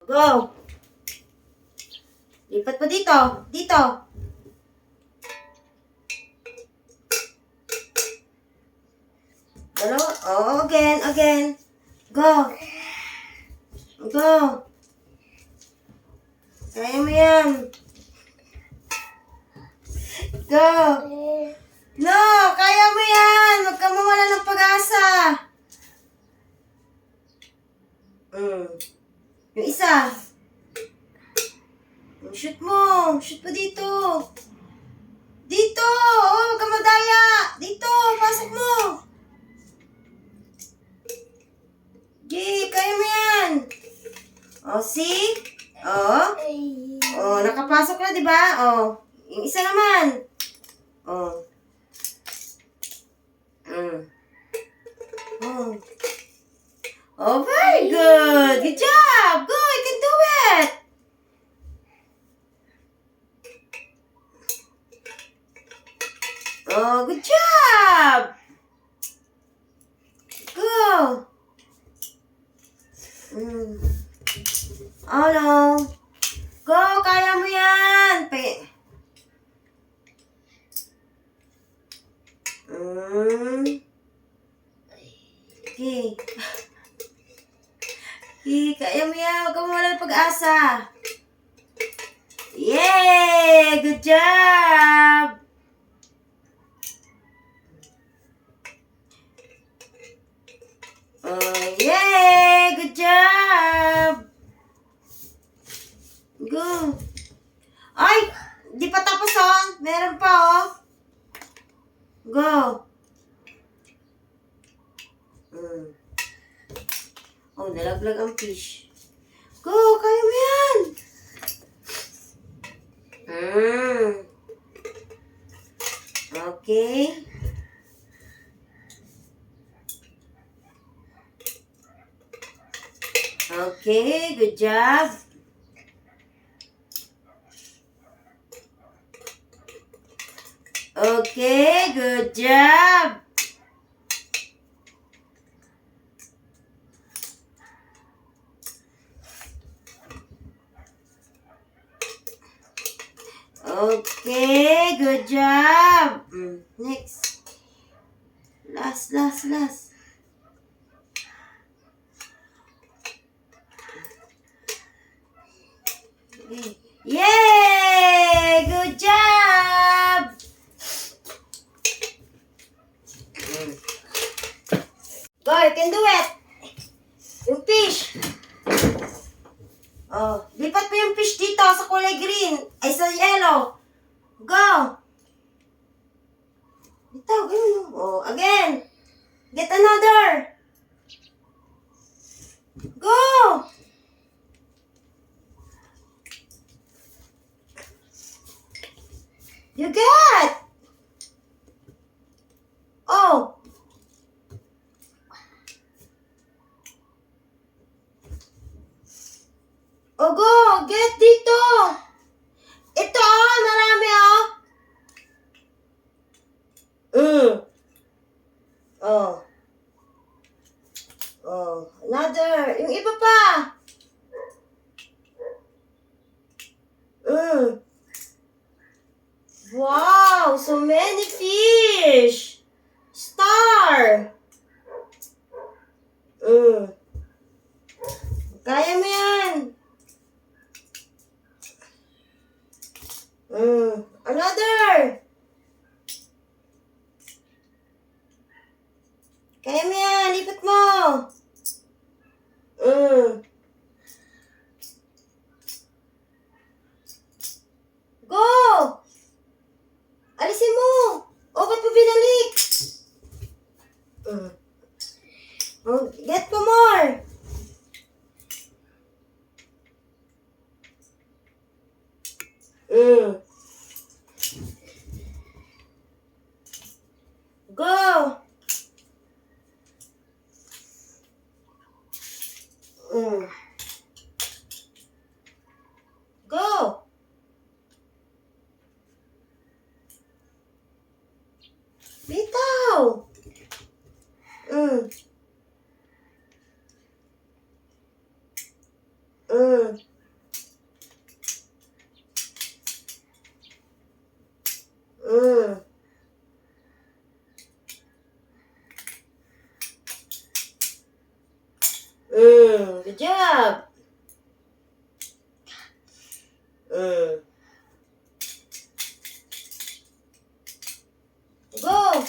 Go. Lipat pa dito. Dito. Dalawa. Oh, again. Go. Go. Kaya mo yan. Go. No, kaya mo yan. Huwag ka mawala ng pag-asa. Yung isa. Shoot mo. Shoot mo dito. Dito. Oh, huwag ka madaya. Dito. Pasok mo. Kaya mo yan. Oh, see? Oh, nakapasok na, di ba? Oh, yung isa naman. Oh. Oh, very good. Good job. Go, you can do it. Oh, good job. Go. Oh, no. Go, kaya mo yan. Okay. Kaya mo yan. Huwag ka mawala ng pag-asa. Yay! Good job! Yay! Good job! Go! Ay! Di pa tapos oh. Meron pa oh. Go! Oh, nalaglag ang fish. Go! Kaya mo yan! Okay. Okay, good job. Okay, good job. Okay, good job. Next. Last. Okay. Yay! Good job! Go, you can do it. Yung fish. Oh, lipat mo yung fish dito sa kulay green. Ay, sa yellow. Go. Dito, ganun. Oh, again. Get another. Go. You get. Oh. Oh, go! Get dito! Ito, oh! Marami, oh! Oh. Oh. Another. Yung iba pa. Wow! So many fish! Star! Kaya mo yan! Another! Kaya mo yan! Lipat mo! Go! Alisin mo! O, ba't mo binalik? Get mo more! Go! Go! Bitaw! Good job. Go.